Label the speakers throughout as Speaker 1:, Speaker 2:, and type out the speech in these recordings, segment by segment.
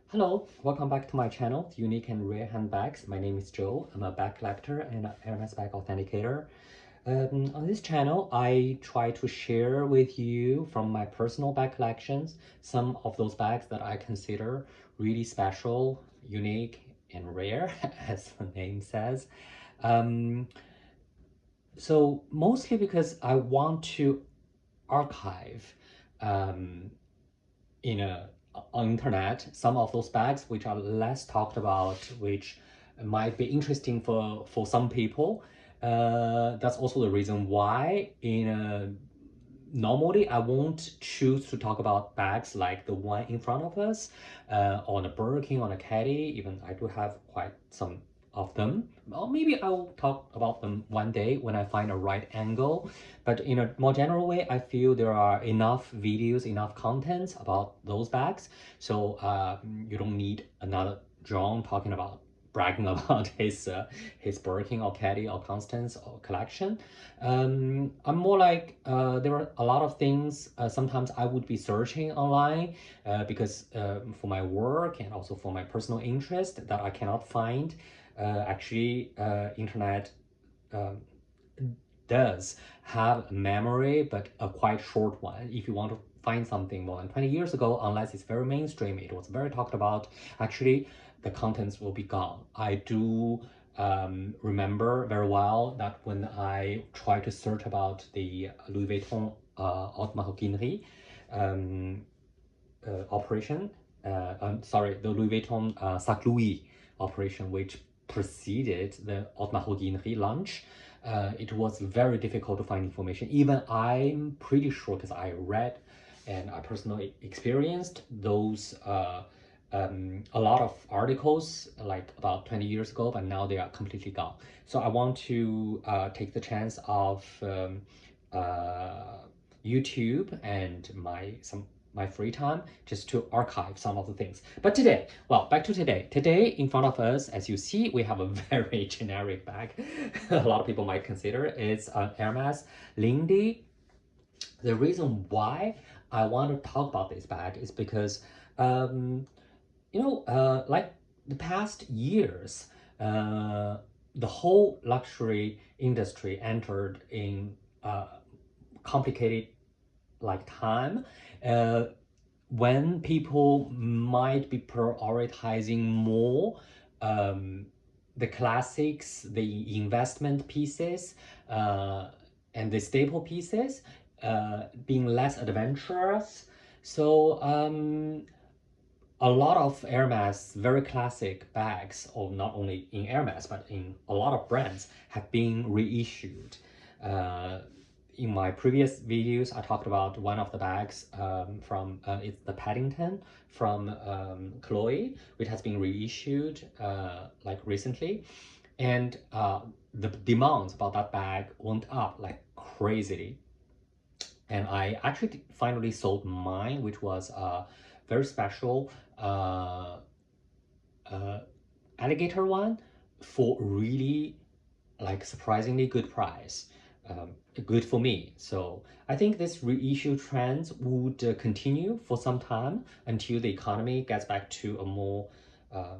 Speaker 1: Hello, welcome back to my channel, Unique and Rare Handbags. My name is Joe. I'm a bag collector and a Hermes bag authenticator. On this channel, I try to share with you from my personal bag collections some of those bags that I consider really special, unique, and rare, as the name says. Um, so mostly because I want to archive um, in a on internet some of those bags which are less talked about, which might be interesting for some people. That's also the reason why normally I won't choose to talk about bags like the one in front of us, on a Burger King, on a caddy. Even I do have quite some of them. Or maybe I will talk about them one day when I find a right angle. But in a more general way, I feel there are enough videos, enough contents about those bags. So you don't need another John talking about bragging about his Birkin or Caddy or Constance or collection. I'm more like there are a lot of things sometimes I would be searching online because for my work and also for my personal interest that I cannot find. Internet um, does have a memory, but a quite short one. If you want to find something more than 20 years ago, unless it's very mainstream, it was very talked about, actually, the contents will be gone. I do remember very well that when I tried to search about the Louis Vuitton haute maroquinerie um, operation, the Louis Vuitton Sac Louis operation, which preceded the haute maroquinerie launch. It was very difficult to find information. Even I'm pretty sure, because I read and I personally experienced those a lot of articles like about 20 years ago, but now they are completely gone. So I want to take the chance of YouTube and my free time just to archive some of the things. But today, well, back to today. Today, in front of us, as you see, we have a very generic bag. A lot of people might consider it's an Hermes Lindy. The reason why I want to talk about this bag is because, like the past years, the whole luxury industry entered in complicated like time, uh, when people might be prioritizing more um, the classics, the investment pieces, and the staple pieces, being less adventurous. So a lot of Hermes very classic bags, or not only in Hermes but in a lot of brands, have been reissued. Uh, in my previous videos, I talked about one of the bags from it's the Paddington from Chloe, which has been reissued like recently, and the demands about that bag went up like crazily. And I actually finally sold mine, which was a very special uh, alligator one for really like surprisingly good price. Good for me. So I think this reissue trend would continue for some time until the economy gets back to a more um,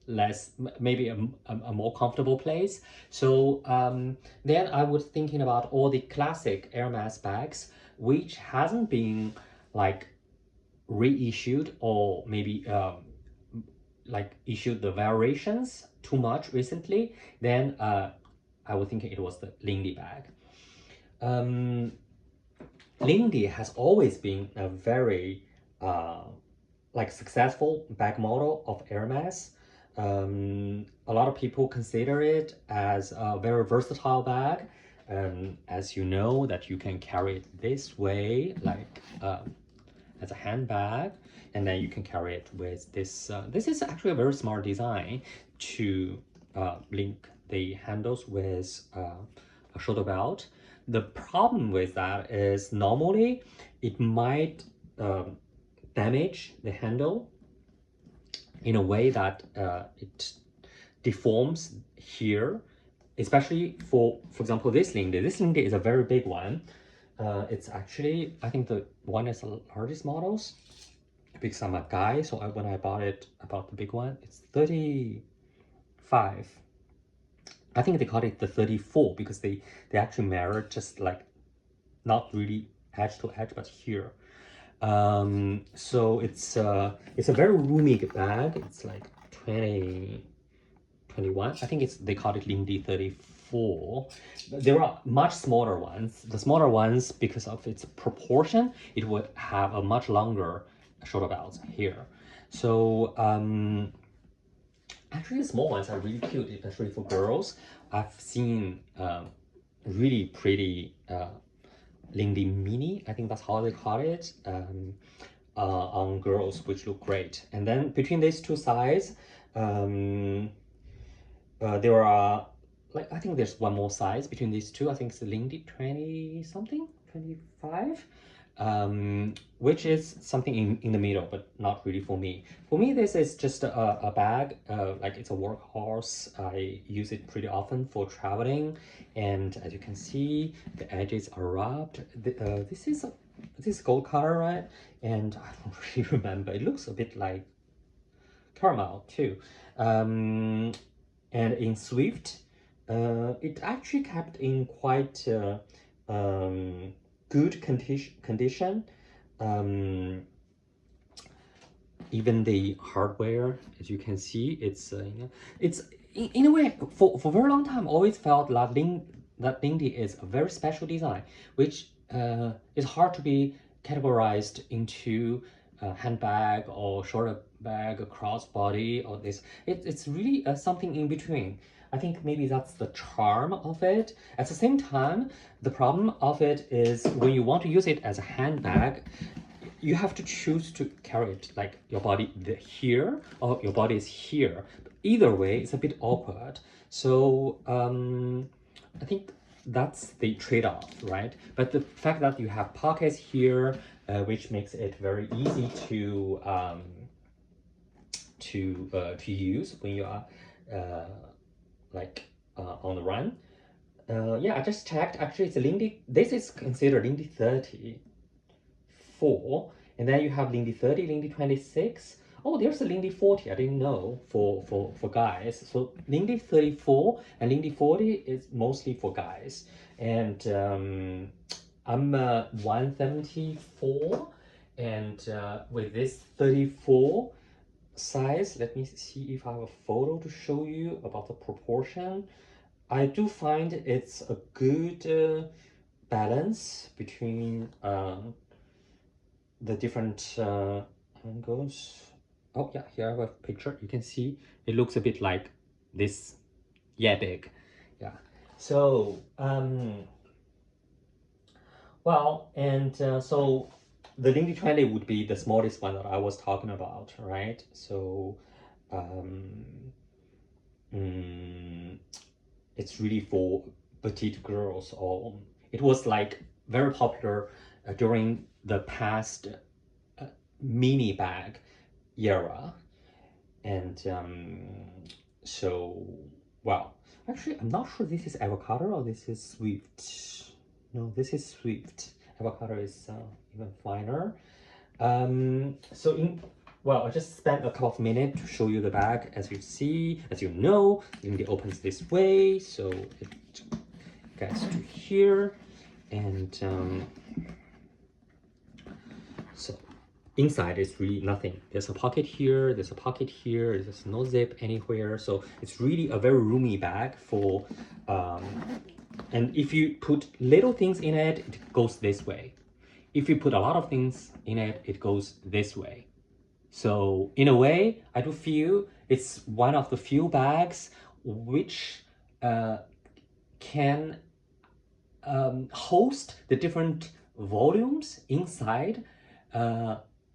Speaker 1: less, maybe a more comfortable place. So then I was thinking about all the classic Hermes bags which hasn't been like reissued, or maybe like issued the variations too much recently. Then I was thinking it was the Lindy bag. um, Lindy has always been a very uh, like successful bag model of Hermes. A lot of people consider it as a very versatile bag. As you know, that you can carry it this way, like as a handbag, and then you can carry it with this. This is actually a very smart design to link the handles with a shoulder belt. The problem with that is normally it might damage the handle in a way that it deforms here, especially for example, this Lindy. This Lindy is a very big one. It's actually, I think the one is the largest models. because I'm a guy, so when I bought it, I bought the big one, it's 35. I think they called it the 34 because they actually measure just like not really edge to edge, but here. So it's a very roomy bag. It's like 20, 21. I think they call it Lindy 34. There are much smaller ones. The smaller ones, because of its proportion, it would have a much longer shoulder belt here. So actually, the small ones are really cute, especially for girls. I've seen really pretty Lindy Mini, I think that's how they call it, on girls, which look great. And then between these two sides, there are, like, I think there's one more size between these two. I think it's the Lindy 20 something, 25. Which is something in the middle, but not really for me. For me, this is just a bag, like it's a workhorse. I use it pretty often for traveling, and as you can see, the edges are rubbed. This is gold color, right? And I don't really remember. It looks a bit like caramel too. And in Swift, it actually kept in quite good condition. Even the hardware, as you can see, it's in a way for a very long time. Always felt that Lindy is a very special design, which is hard to be categorized into a handbag or shoulder bag, a crossbody, or this. It's really something in between. I think maybe that's the charm of it. At the same time, the problem of it is when you want to use it as a handbag, you have to choose to carry it like your body here or your body is here. Either way, it's a bit awkward. So I think that's the trade-off, right? But the fact that you have pockets here, which makes it very easy to use when you are on the run. Yeah, I just checked. Actually, it's a Lindy. This is considered Lindy 34, and then you have Lindy 30, Lindy 26. Oh, there's a Lindy 40. I didn't know for guys. So Lindy 34 and Lindy 40 is mostly for guys, and I'm 174, and with this 34 size, let me see if I have a photo to show you about the proportion. I do find it's a good balance between the different angles. Oh yeah, here I have a picture. You can see it looks a bit like this. Yeah, big. Yeah. So well, and so the Lindy 20 would be the smallest one that I was talking about, right? So it's really for petite girls, or it was like very popular during the past mini bag era. And so, well, actually, I'm not sure this is avocado or this is Swift. No, this is Swift. Avocado is even finer. So well, I just spent a couple of minutes to show you the bag. As you see, as you know, it opens this way, so it gets to here, and so inside is really nothing. There's a pocket here, there's a pocket here, there's no zip anywhere, so it's really a very roomy bag for and if you put little things in it, it goes this way. If you put a lot of things in it, it goes this way. So in a way, I do feel it's one of the few bags which can host the different volumes inside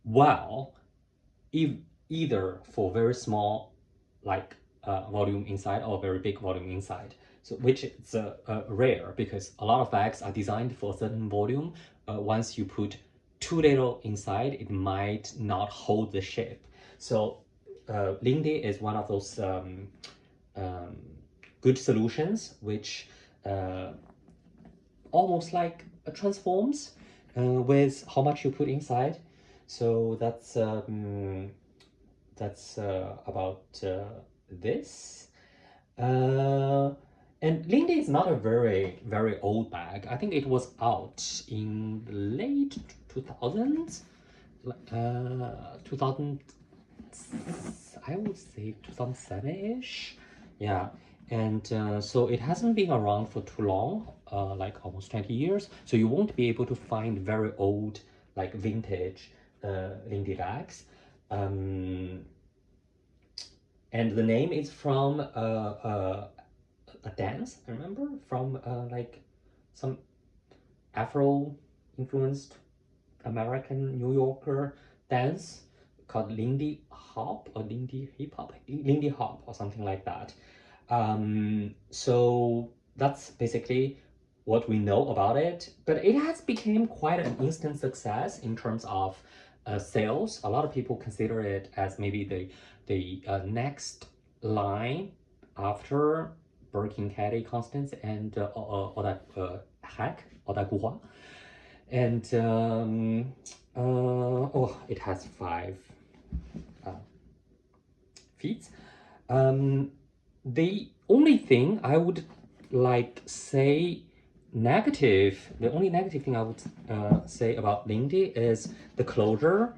Speaker 1: while either for very small volume inside or very big volume inside. So which is rare because a lot of bags are designed for a certain volume. Once you put too little inside, it might not hold the shape. So Lindy is one of those good solutions which almost like transforms with how much you put inside. So that's about this. Uh, and Lindy is not a very old bag. I think it was out in late 2000s, 2000, I would say 2007-ish. Yeah, and so it hasn't been around for too long, like almost 20 years. So you won't be able to find very old, like vintage Lindy bags. Um, and the name is from a dance, I remember, from like some Afro influenced American New Yorker dance called Lindy Hop or Lindy Hip Hop, Lindy Hop or something like that. So that's basically what we know about it. But it has become quite an instant success in terms of sales. A lot of people consider it as maybe the next line after Birkin, Caddy, Constance, and Hack or Gua. And it has 5 feet. The only thing I would like say negative, the only negative thing I would say about Lindy is the closure.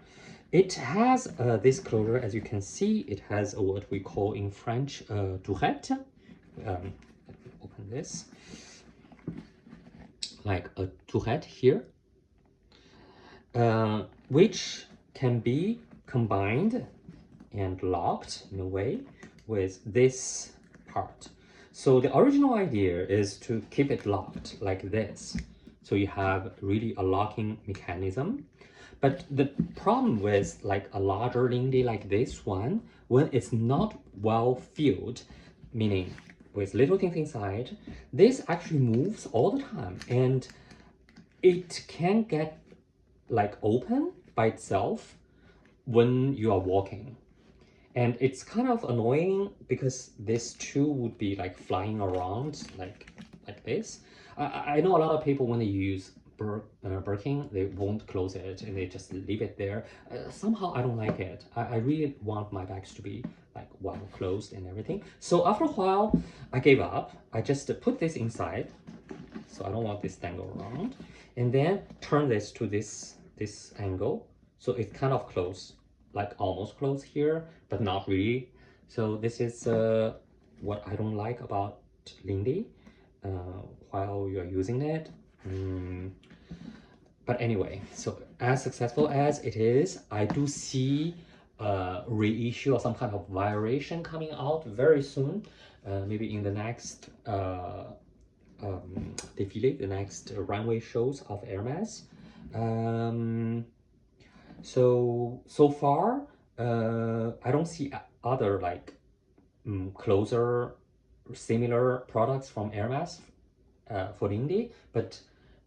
Speaker 1: It has this closure, as you can see, it has what we call in French tourette. Let me open this, like a tourette here, which can be combined and locked in a way with this part. So the original idea is to keep it locked like this. So you have really a locking mechanism. But the problem with like a larger Lindy like this one, when it's not well filled, meaning with little things inside, this actually moves all the time and it can get like open by itself when you are walking. And it's kind of annoying because this two would be like flying around like this. I know a lot of people when they use Birkin, they won't close it and they just leave it there. Somehow I don't like it. I really want my bags to be like well closed and everything. So after a while, I gave up. I just put this inside. So I don't want this to go around. And then turn this to this angle. So it's kind of close, like almost close here, but not really. So this is what I don't like about Lindy while you're using it. But anyway, so as successful as it is, I do see a reissue or some kind of variation coming out very soon, maybe in the next défilé, the next runway shows of Hermes. So far, I don't see other like closer, similar products from Hermes for Lindy, but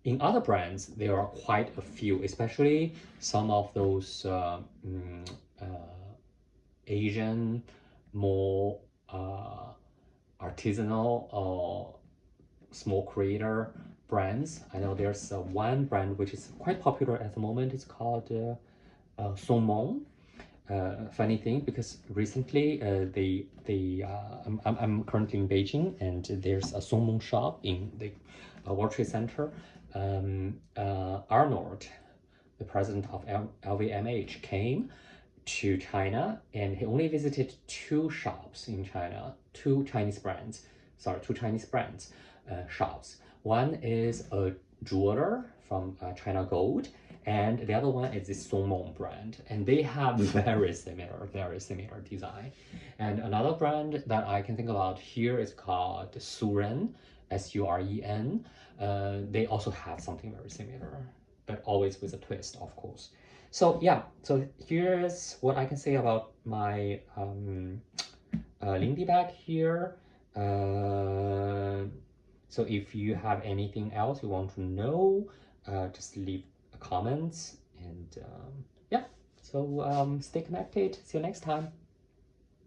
Speaker 1: in other brands, there are quite a few, especially some of those Asian, more artisanal or small creator brands. I know there's one brand which is quite popular at the moment. It's called Saumon. Funny thing because recently I'm currently in Beijing and there's a Saumon shop in the World Trade Center. Arnold, the president of LVMH, came to China and he only visited 2 shops in China, two Chinese brands shops. One is a jeweler from China Gold, and the other one is the Saumon brand, and they have very similar design. And another brand that I can think about here is called Suren, Suren. They also have something very similar, but always with a twist, of course. So yeah, so here's what I can say about my Lindy bag here. So if you have anything else you want to know, just leave a comment and yeah, so stay connected. See you next time.